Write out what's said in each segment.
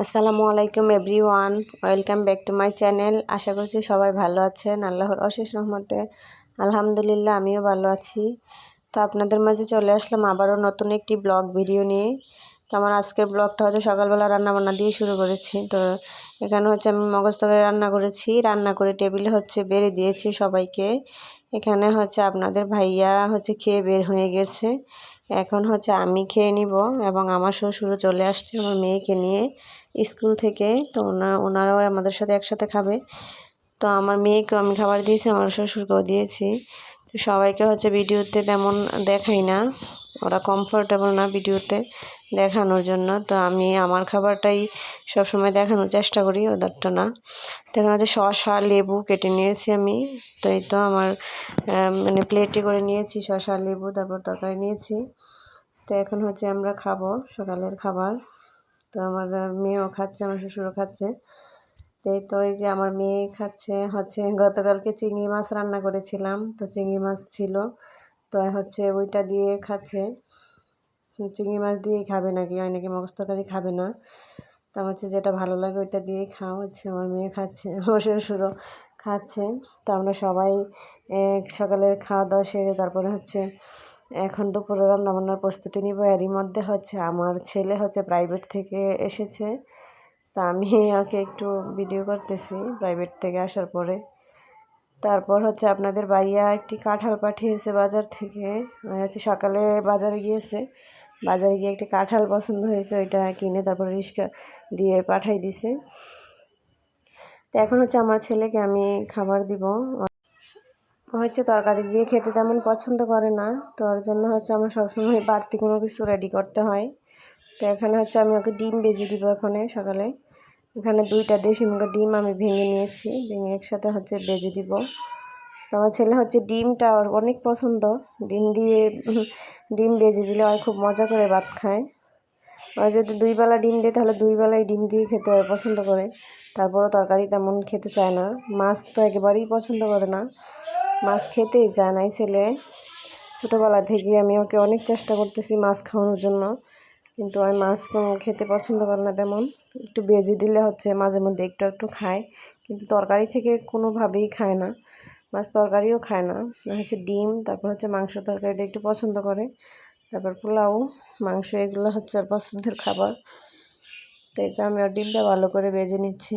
আসসালামু আলাইকুম everyone, welcome back to my channel. আশা করছি সবাই ভালো আছেন। আল্লাহর অশেষ রহমতে আলহামদুলিল্লাহ আমিও ভালো আছি। তো আপনাদের মাঝে চলে আসলাম আবারও নতুন একটি ব্লগ ভিডিও নিয়ে। তো আমার আজকের ব্লগটা হচ্ছে সকালবেলা রান্নাবান্না দিয়ে শুরু করেছি। তো এখানে হচ্ছে আমি মগজ তরকারি রান্না করেছি, রান্না করে টেবিলে হচ্ছে বেড়ে দিয়েছি সবাইকে। এখানে হচ্ছে আপনাদের ভাইয়া হচ্ছে খেয়ে বের হয়ে গেছে। এখন হচ্ছে আমি খেয়ে নিব এবং আমার শ্বশুরও চলে আসছে আমার মেয়েকে নিয়ে স্কুল থেকে। তো ওনারাও আমাদের সাথে একসাথে খাবে। তো আমার মেয়েকেও আমি খাবার দিয়েছি, আমার শ্বশুরকেও দিয়েছি। তো সবাইকে হচ্ছে ভিডিওতে তেমন দেখাই না, ওরা কমফোর্টেবল না ভিডিওতে দেখানোর জন্য। তো আমি আমার খাবারটাই সবসময় দেখানোর চেষ্টা করি, ওদেরটা না। তো এখানে হচ্ছে শসা লেবু কেটে নিয়েছি আমি। তো এই তো আমার মানে প্লেটে করে নিয়েছি শসা লেবু, তারপর তরকারি নিয়েছি। তো এখন হচ্ছে আমরা খাবো সকালের খাবার। তো আমার মেয়েও খাচ্ছে, আমার শ্বশুরও খাচ্ছে। তো এই যে আমার মেয়ে খাচ্ছে হচ্ছে গতকালকে চিংড়ি মাছ রান্না করেছিলাম, তো চিংড়ি মাছ ছিল, তো হচ্ছে ওইটা দিয়ে খাচ্ছে। চিংড়ি মাছ দিয়েই খাবে নাকি, হয় নাকি মগজ তরকারি খাবে না। তো আমার হচ্ছে যেটা ভালো লাগে ওইটা দিয়েই খাওয়া হচ্ছে। আমার মেয়ে খাচ্ছে, আমার শ্বশুরও খাচ্ছে। তো আমরা সবাই সকালের খাওয়া দাওয়া সেরে তারপরে হচ্ছে এখন দুপুরে রান্নাবান্নার প্রস্তুতি নিব। এরই মধ্যে হচ্ছে আমার ছেলে হচ্ছে প্রাইভেট থেকে এসেছে। তা আমি ওকে একটু ভিডিও করতেছি প্রাইভেট থেকে আসার পরে। তারপর হচ্ছে আপনাদের ভাইয়া একটি কাঁঠাল পাঠিয়েছে বাজার থেকে। হচ্ছে সকালে বাজারে গিয়েছে, বাজারে গিয়ে একটি কাঁঠাল পছন্দ হয়েছে, ওইটা কিনে তারপর রিক্সা দিয়ে পাঠাই দিছে। তো এখন হচ্ছে আমার ছেলেকে আমি খাবার দিব। হচ্ছে তরকারি দিয়ে খেতে তেমন পছন্দ করে না, তো ওর জন্য হচ্ছে আমার সবসময় বাড়তি কোনো কিছু রেডি করতে হয়। তো এখানে হচ্ছে আমি ওকে ডিম ভেজে দিব সকালে। এখানে 2টা দেশি মুরগির ডিম আমি ভেঙে নিয়েছি, ভেঙে একসাথে হচ্ছে ভেজে দিব। তো আমার ছেলে হচ্ছে ডিমটা ওর অনেক পছন্দ, ডিম দিয়ে ডিম ভেজে দিলে ওর খুব মজা করে ভাত খায়। আর যদি 2 বেলা ডিম দেয় তাহলে 2 বেলাই ডিম দিয়ে খেতে হয় পছন্দ করে। তারপরও তরকারি তেমন খেতে চায় না। মাছ তো একেবারেই পছন্দ করে না, মাছ খেতেই চায় না এই ছেলে। ছোটোবেলা থেকে আমি ওকে অনেক চেষ্টা করতেছি মাছ খাওয়ানোর জন্য, কিন্তু আমি মাছ খেতে পছন্দ করে না তেমন। একটু ভেজে দিলে হচ্ছে মাঝে মধ্যে একটু একটু খায়, কিন্তু তরকারি থেকে কোনোভাবেই খায় না, মাছ তরকারিও খায় না। হচ্ছে ডিম, তারপর হচ্ছে মাংস তরকারিটা একটু পছন্দ করে, তারপর পোলাও, মাংস, এগুলো হচ্ছে আর পছন্দের খাবার। তো এটা আমি ওর ডিমটা ভালো করে ভেজে নিচ্ছি।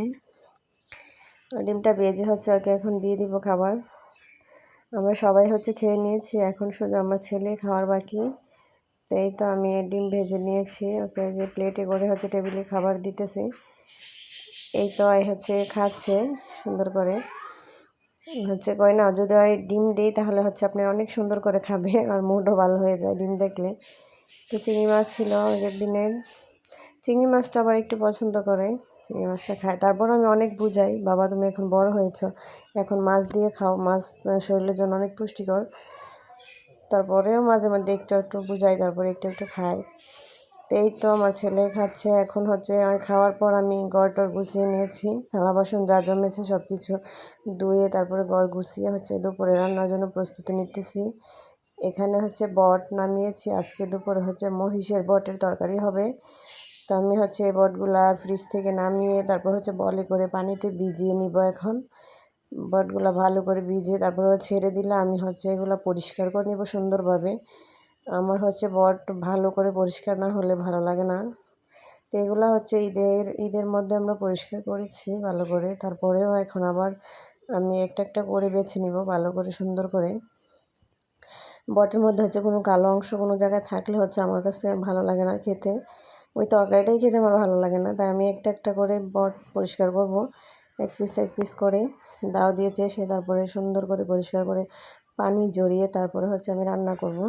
ডিমটা ভেজে হচ্ছে ওকে এখন দিয়ে দিব খাবার। আমরা সবাই হচ্ছে খেয়ে নিয়েছি, এখন শুধু আমার ছেলে খাওয়ার বাকি। তো এই তো আমি ডিম ভেজে নিয়েছি, ওকে যে প্লেটে করে হচ্ছে টেবিলে খাবার দিতেছি। এই তো হচ্ছে খাচ্ছে সুন্দর করে। হচ্ছে কয় না, যদি ওই ডিম দিই তাহলে হচ্ছে আপনি অনেক সুন্দর করে খাবে, আর মুডও ভালো হয়ে যায় ডিম দেখলে। তো চিংড়ি মাছ ছিল আগের দিনের, চিংড়ি মাছটা আবার একটু পছন্দ করে, চিংড়ি মাছটা খায়। তারপর আমি অনেক বুঝাই, বাবা তুমি এখন বড় হয়েছ, এখন মাছ দিয়ে খাও, মাছ শরীরের জন্য অনেক পুষ্টিকর। তারপরেও মাঝে মধ্যে একটু একটু বুঝাই, তারপরে একটু একটু খাই। তো এই তো আমার ছেলে খাচ্ছে। এখন হচ্ছে আমি খাওয়ার পর আমি ঘরটর গুছিয়ে নিয়েছি, থালা বাসন যা জমেছে সব কিছু ধুয়ে তারপরে ঘর গুছিয়ে হচ্ছে দুপুরে রান্নার জন্য প্রস্তুতি নিতেছি। এখানে হচ্ছে বট নামিয়েছি, আজকে দুপুরে হচ্ছে মহিষের বটের তরকারি হবে। তো আমি হচ্ছে এই বটগুলা ফ্রিজ থেকে নামিয়ে তারপর হচ্ছে বলে করে পানিতে ভিজিয়ে নিব। এখন বটগুলা ভালো করে ভিজিয়ে তারপরে ছেড়ে দিলে আমি হচ্ছে এগুলো পরিষ্কার করে নিব সুন্দরভাবে। আমার হচ্ছে বট ভালো করে পরিষ্কার না হলে ভালো লাগে না। তো এগুলো হচ্ছে ঈদের মধ্যে আমরা পরিষ্কার করেছি ভালো করে, তারপরেও এখন আবার আমি একটা একটা করে বেছে নিব ভালো করে সুন্দর করে। বটের মধ্যে হচ্ছে কোনো কালো অংশ কোনো জায়গায় থাকলে হচ্ছে আমার কাছে ভালো লাগে না খেতে, ওই তরকারিটাই খেতে আমার ভালো লাগে না। তাই আমি একটা একটা করে বট পরিষ্কার করব, এক পিস করে দাও দিয়ে চেষে তারপরে সুন্দর করে পরিষ্কার করে পানি জড়িয়ে তারপরে হচ্ছে আমি রান্না করব।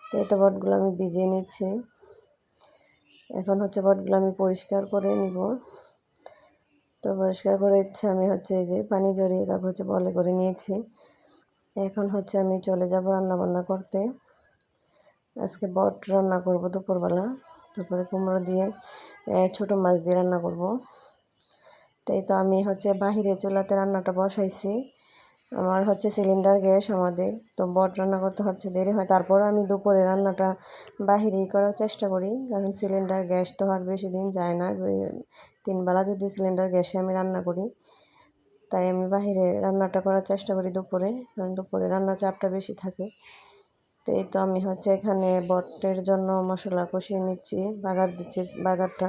তো এই তো বটগুলো আমি ভিজিয়ে নিচ্ছি। এখন হচ্ছে বটগুলো আমি পরিষ্কার করে নিব। তো পরিষ্কার করে আমি হচ্ছে এই যে পানি জড়িয়ে তারপর হচ্ছে বলে করে নিয়েছি। এখন হচ্ছে আমি চলে যাব রান্না বান্না করতে। আজকে বট রান্না করব দুপুরবেলা, তারপরে কুমড়ো দিয়ে ছোটো মাছ দিয়ে রান্না করব। তো এই তো আমি হচ্ছে বাহিরে চুলাতে রান্নাটা বসাইছি। আমার হচ্ছে সিলিন্ডার গ্যাস আমাদের, তো বট রান্না করতে হচ্ছে দেরি হয়। তারপরে আমি দুপুরে রান্নাটা বাহিরেই করার চেষ্টা করি, কারণ সিলিন্ডার গ্যাস তো আর বেশি দিন যায় না। 3 বেলা যদি সিলিন্ডার গ্যাসে আমি রান্না করি, তাই আমি বাহিরে রান্নাটা করার চেষ্টা করি দুপুরে, কারণ দুপুরে রান্নার চাপটা বেশি থাকে। তো এই তো আমি হচ্ছে এখানে বটের জন্য মশলা কষিয়ে নিচ্ছি, বাগার দিচ্ছি। বাগারটা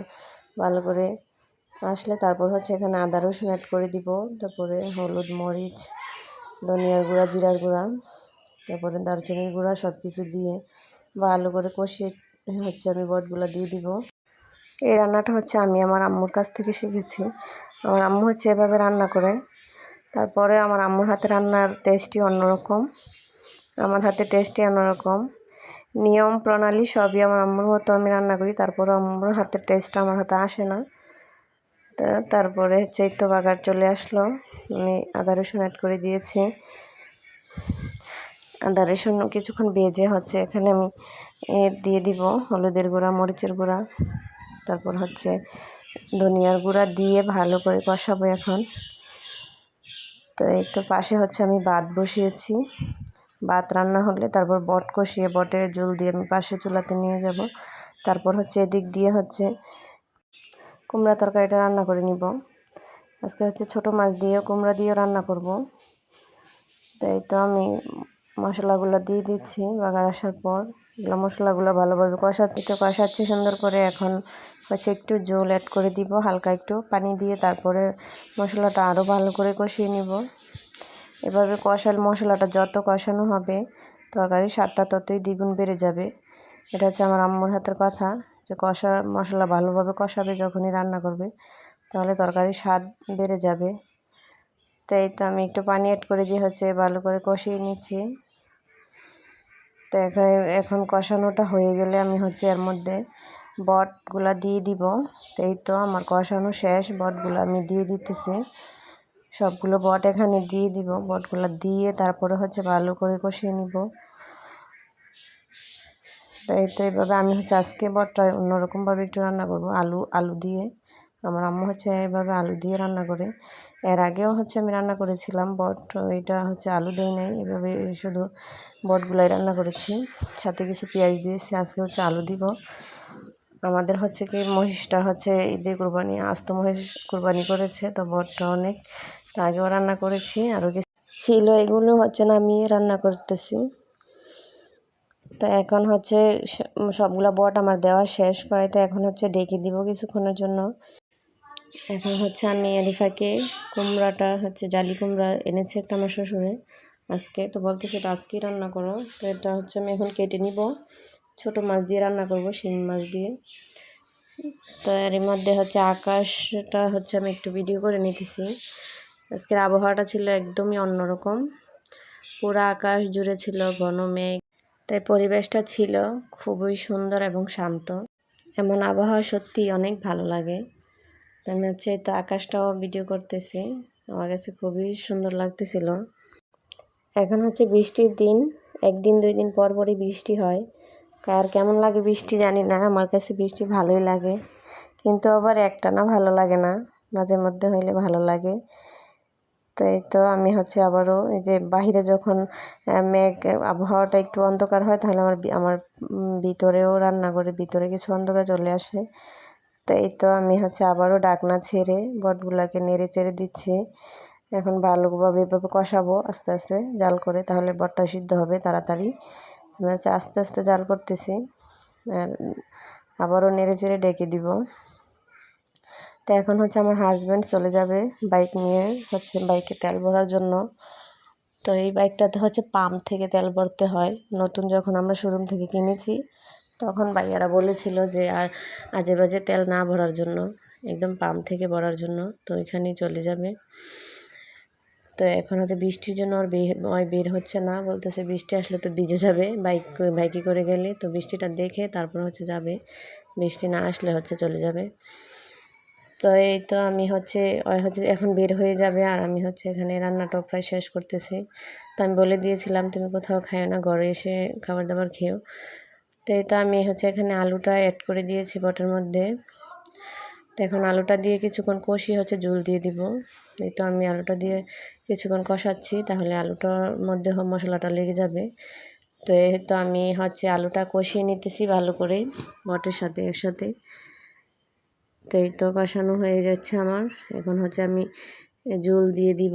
ভালো করে আসলে তারপর হচ্ছে এখানে আদা রসুন অ্যাড করে দিব, তারপরে হলুদ, মরিচ, ধনিয়ার গুঁড়া, জিরার গুঁড়া, তারপরে দারচিনির গুঁড়া সব কিছু দিয়ে ভালো করে কষিয়ে হচ্ছে আমি বটগুলো দিয়ে দিব। এই রান্নাটা হচ্ছে আমি আমার আম্মুর কাছ থেকে শিখেছি। আমার আম্মু হচ্ছে এভাবে রান্না করে। তারপরে আমার আম্মুর হাতে রান্নার টেস্টই অন্যরকম, আমার হাতে টেস্টই অন্যরকম। নিয়ম প্রণালী সবই আমার আম্মুর মতো আমি রান্না করি, তারপরে আম্মুর হাতের টেস্টটা আমার হাতে আসে না। তারপরে হচ্ছে এই তো বাগার চলে আসলো, আমি আদা রসুন অ্যাড করে দিয়েছি। আদা রসুন কিছুক্ষণ ভেজে হচ্ছে এখানে আমি দিয়ে দিব হলুদের গুঁড়া, মরিচের গুঁড়া, তারপর হচ্ছে ধনিয়ার গুঁড়া দিয়ে ভালো করে কষাবো এখন। তো এই তো পাশে হচ্ছে আমি ভাত বসিয়েছি, ভাত রান্না হলে তারপর বট কষিয়ে বটের ঝোল দিয়ে আমি পাশে চুলাতে নিয়ে যাব। তারপর হচ্ছে এদিক দিয়ে হচ্ছে কুমড়া তরকারিটা রান্না করে নিব। আজকে হচ্ছে ছোটো মাছ দিয়ে কুমড়া দিয়েও রান্না করব। তাই তো আমি মশলাগুলো দিয়ে দিচ্ছি বাগার আসার পর। এগুলো মশলাগুলো ভালোভাবে কষাচ্ছি সুন্দর করে। এখন হচ্ছে একটু ঝোল অ্যাড করে দিব, হালকা একটু পানি দিয়ে, তারপরে মশলাটা আরও ভালো করে কষিয়ে নিব। এভাবে মশলাটা যত কষানো হবে তরকারির স্বাদটা ততই দ্বিগুণ বেড়ে যাবে। এটা হচ্ছে আমার আম্মুর হাতের কথা, যে মশলা ভালোভাবে কষাবে যখনই রান্না করবে, তাহলে তরকারির স্বাদ বেড়ে যাবে। তাই তো আমি একটু পানি অ্যাড করে দিয়ে হচ্ছে ভালো করে কষিয়ে নিচ্ছি। তো এখন কষানোটা হয়ে গেলে আমি হচ্ছে এর মধ্যে বটগুলা দিয়ে দিব। তো এই তো আমার কষানো শেষ, বটগুলো আমি দিয়ে দিতেছি। সবগুলো বট এখানে দিয়ে দিব, বটগুলো দিয়ে তারপরে হচ্ছে ভালো করে কষিয়ে নিব। তাই তো এইভাবে আমি হচ্ছে আজকে বটটা অন্যরকমভাবে একটু রান্না করব, আলু দিয়ে। আমার আম্মু হচ্ছে এইভাবে আলু দিয়ে রান্না করে। এর আগেও হচ্ছে আমি রান্না করেছিলাম বট, এটা হচ্ছে আলু দেই নাই, এভাবে শুধু বটগুলাই রান্না করেছি, সাথে কিছু পেঁয়াজ দিয়েছি। আজকে হচ্ছে আলু দিব। আমাদের হচ্ছে কি মহিষটা হচ্ছে ঈদে কুরবানি, আস্ত মহিষ কুরবানি করেছে, তো বটটা অনেক তো আগেও রান্না করেছি, আরও কিছু ছিল, এগুলো হচ্ছে না আমি রান্না করতেছি। তো এখন হচ্ছে সবগুলো বট আমার দেওয়া শেষ করে, তো এখন হচ্ছে ডেকে দিব কিছুক্ষণের জন্য। এখন হচ্ছে আমি আলিফাকে কুমড়াটা হচ্ছে জালি কুমড়া এনেছে একটা আমার শ্বশুরে আজকে, তো বলতেছে এটা আজকেই রান্না করো। তো এটা হচ্ছে আমি এখন কেটে নিব, ছোটো মাছ দিয়ে রান্না করব, শিং মাছ দিয়ে। তো এর মধ্যে হচ্ছে আকাশটা হচ্ছে আমি একটু ভিডিও করে নিতেছি। আজকের আবহাওয়াটা ছিল একদমই অন্যরকম, পুরা আকাশ জুড়ে ছিল ঘন মেঘ, তাই পরিবেশটা ছিল খুবই সুন্দর এবং শান্ত। এমন আবহাওয়া সত্যি অনেক ভালো লাগে। আমি হচ্ছে তো আকাশটাও ভিডিও করতেছি, আমার কাছে খুবই সুন্দর লাগতেছিল। এখন হচ্ছে বৃষ্টির দিন, একদিন 2 দিন পর পরই বৃষ্টি হয়। কার কেমন লাগে বৃষ্টি জানি না, আমার কাছে বৃষ্টি ভালোই লাগে, কিন্তু আবার একটানা ভালো লাগে না, মাঝে মধ্যে হইলে ভালো লাগে। তো এই তো আমি হচ্ছে আবারও এই যে বাহিরে যখন মেঘ আবহাওয়াটা একটু অন্ধকার হয়, তাহলে আমার ভিতরেও রান্নাঘরের ভিতরে কিছু অন্ধকার চলে আসে। তো এই তো আমি হচ্ছে আবারও ডাকনা ছেড়ে বটগুলাকে নেড়ে চেড়ে দিচ্ছি। এখন ভালোভাবে এভাবে কষাবো আস্তে আস্তে জাল করে, তাহলে বটটা সিদ্ধ হবে তাড়াতাড়ি। আমি হচ্ছে আস্তে আস্তে জাল করতেছি, আর আবারও নেড়ে চেড়ে ডেকে দিব। তো এখন হচ্ছে আমার হাজব্যান্ড চলে যাবে বাইক নিয়ে, হচ্ছে বাইকে তেল ভরার জন্য। তো এই বাইকটাতে হচ্ছে পাম্প থেকে তেল ভরতে হয়, নতুন যখন আমরা শোরুম থেকে কিনেছি তখন ভাইয়ারা বলেছিল যে আর আজে বাজে তেল না ভরার জন্য, একদম পাম্প থেকে ভরার জন্য। তো এখানেই চলে যাবে। তো এখন হচ্ছে বৃষ্টির জন্য আর বের হচ্ছে না, বলতেছে বৃষ্টি আসলে তো ভিজে যাবে বাইকে করে গেলে, তো বৃষ্টিটা দেখে তারপর হচ্ছে যাবে, বৃষ্টি না আসলে হচ্ছে চলে যাবে। তো এই তো আমি হচ্ছে এখন বের হয়ে যাবে, আর আমি হচ্ছে এখানে রান্নাটাও প্রায় শেষ করতেছি। তো আমি বলে দিয়েছিলাম তুমি কোথাও খাও না, ঘরে এসে খাবার দাবার খেও। তো এই তো আমি হচ্ছে এখানে আলুটা অ্যাড করে দিয়েছি বটের মধ্যে। তো এখন আলুটা দিয়ে কিছুক্ষণ কষিয়ে হচ্ছে ঝোল দিয়ে দিব। এই তো আমি আলুটা দিয়ে কিছুক্ষণ কষাচ্ছি, তাহলে আলুটার মধ্যে মশলাটা লেগে যাবে। তো এই তো আমি হচ্ছে আলুটা কষিয়ে নিতেছি ভালো করে বটের সাথে একসাথে। তো এই তো কষানো হয়ে যাচ্ছে আমার। এখন হচ্ছে আমি ঝোল দিয়ে দিব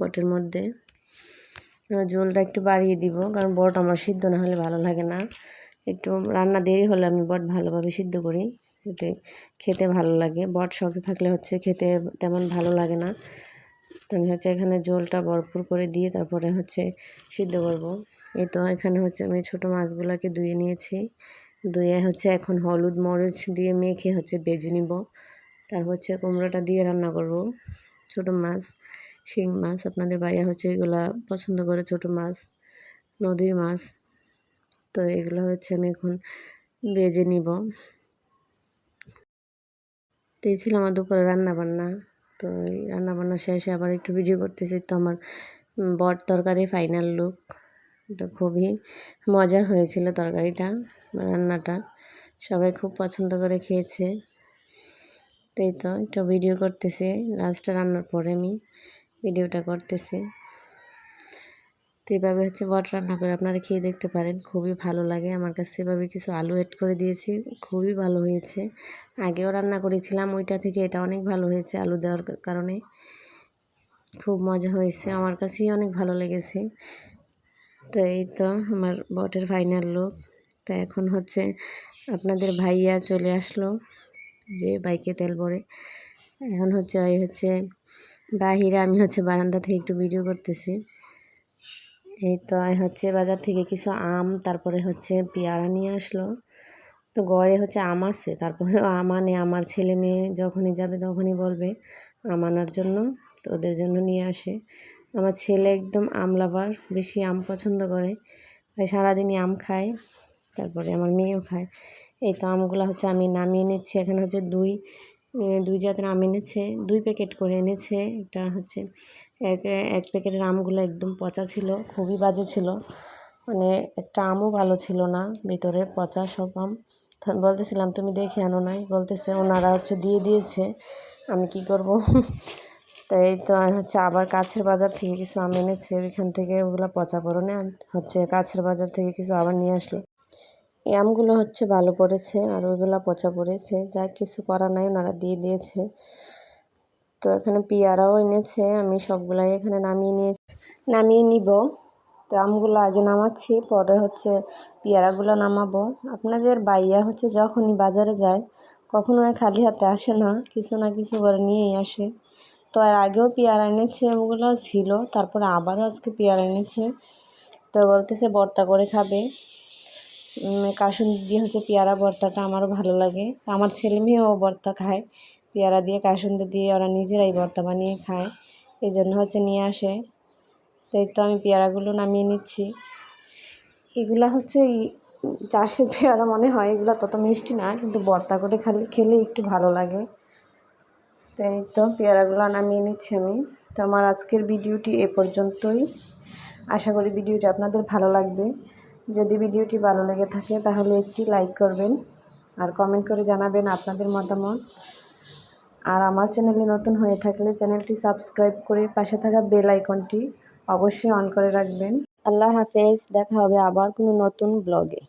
বটের মধ্যে। ঝোলটা একটু বাড়িয়ে দিব, কারণ বট আমার সিদ্ধ না হলে ভালো লাগে না। একটু রান্না দেরি হলে আমি বট ভালোভাবে সিদ্ধ করি, এতে খেতে ভালো লাগে। বট শক্ত থাকলে হচ্ছে খেতে তেমন ভালো লাগে না। তো আমি হচ্ছে এখানে ঝোলটা ভরপুর করে দিয়ে তারপরে হচ্ছে সিদ্ধ করব। এই তো এখানে হচ্ছে আমি ছোটো মাছগুলোকে ধুয়ে নিয়েছি। ধুয়ে হচ্ছে এখন হলুদ মরিচ দিয়ে মেখে হচ্ছে ভেজে নিব। তারপর হচ্ছে কুমড়োটা দিয়ে রান্না করব। ছোটো মাছ, শিং মাছ, আপনাদের ভাইয়া হচ্ছে এগুলা পছন্দ করে, ছোটো মাছ, নদীর মাছ। তো এগুলো হচ্ছে আমি এখন ভেজে নিব। তো এই ছিল আমার দুপুরে রান্নাবান্না। তো এই রান্নাবান্না শেষে আবার একটু ভিডিও করতেছি। তো আমার বট তরকারি ফাইনাল লুক। এটা খুবই মজা হয়েছিল তরকারিটা, রান্নাটা সবাই খুব পছন্দ করে খেয়েছে। তো এই তো একটু ভিডিও করতেছি, লাস্টে রান্নার পরে আমি ভিডিওটা করতেছি। তো এইভাবে হচ্ছে বট রান্না করে আপনারা খেয়ে দেখতে পারেন, খুবই ভালো লাগে। আমার কাছে এভাবে কিছু আলু অ্যাড করে দিয়েছি, খুবই ভালো হয়েছে। আগেও রান্না করেছিলাম, ওইটা থেকে এটা অনেক ভালো হয়েছে আলু দেওয়ার কারণে। খুব মজা হয়েছে, আমার কাছেই অনেক ভালো লেগেছে। তো এই তো আমার বটের ফাইনাল লুক। তো এখন হচ্ছে আপনাদের ভাইয়া চলে আসলো, যে বাইকে তেল ভরে। এখন হচ্ছে বাহিরে, আমি হচ্ছে বারান্দা থেকে একটু ভিডিও করতেছি। এই তো হচ্ছে বাজার থেকে কিছু আম, তারপরে হচ্ছে পেয়ারা নিয়ে আসলো। তো ঘরে হচ্ছে আম আছে, তারপরে আম আনে। আমার ছেলে মেয়ে যখনই যাবে তখনই বলবে আম আনার জন্য, তো ওদের জন্য নিয়ে আসে। আমার ছেলে একদম আম লাভার, বেশি আম পছন্দ করে, তাই সারাদিনই আম খায়। তারপরে আমার মেয়েও খায়। এই তো আমগুলো হচ্ছে আমি নামিয়ে নিচ্ছি। এখানে হচ্ছে দুই জাতের আম এনেছে, 2 প্যাকেট করে এনেছে। এটা হচ্ছে এক প্যাকেটের আমগুলো একদম পচা ছিল, খুবই বাজে ছিল। মানে একটা আমও ভালো ছিল না, ভিতরে পচা সব আম। তো আমি বলতেছিলাম তুমি দেখে আনো নাই, বলতেছে ওনারা হচ্ছে দিয়ে দিয়েছে, আমি কি করব। তাই এই তো হচ্ছে আবার কাছের বাজার থেকে কিছু আম এনেছে, ওইখান থেকে ওগুলো পচা পড়নে হচ্ছে কাছের বাজার থেকে কিছু আবার নিয়ে আসলো। এই আমগুলো হচ্ছে ভালো পড়েছে, আর ওইগুলো পচা পড়েছে, যা কিছু করার নাই, ওনারা দিয়ে দিয়েছে। তো এখানে পেয়ারাও এনেছে, আমি সবগুলাই এখানে নামিয়ে নিব। তো আমগুলো আগে নামাচ্ছি, পরে হচ্ছে পেয়ারাগুলো নামাবো। আপনাদের বাইয়া হচ্ছে যখনই বাজারে যায় কখনো খালি হাতে আসে না, কিছু না কিছু করে নিয়েই আসে। তো আর আগেও পেয়ারা এনেছে, ওগুলো ছিল, তারপরে আবারও আজকে পেয়ারা এনেছে। তো বলতেছে ভর্তা করে খাবে। কাসুন্দি দিয়ে হচ্ছে পেয়ারা ভর্তাটা আমারও ভালো লাগে। আমার ছেলে মেয়েও ভর্তা খায়, পেয়ারা দিয়ে কাসুন্দি দিয়ে ওরা নিজেরাই ভর্তা বানিয়ে খায়, এই জন্য হচ্ছে নিয়ে আসে। তো এই তো আমি পেয়ারাগুলো নামিয়ে নিচ্ছি। এগুলা হচ্ছে চাষের পেয়ারা মনে হয়, এগুলো তত মিষ্টি না, কিন্তু ভর্তা করে খেলে একটু ভালো লাগে। তো এই তো পেয়ারাগুলো নামিয়ে নিচ্ছি আমি। তো আমার আজকের ভিডিওটি এ পর্যন্তই। আশা করি ভিডিওটি আপনাদের ভালো লাগবে। যদি ভিডিওটি ভালো লেগে থাকে তাহলে একটি লাইক করবেন, আর কমেন্ট করে জানাবেন আপনাদের মতামত। আর আমার চ্যানেলে নতুন হয়ে থাকলে চ্যানেলটি সাবস্ক্রাইব করে পাশে থাকা বেল আইকনটি অবশ্যই অন করে রাখবেন। আল্লাহ হাফেজ, দেখা হবে আবার কোনো নতুন ব্লগে।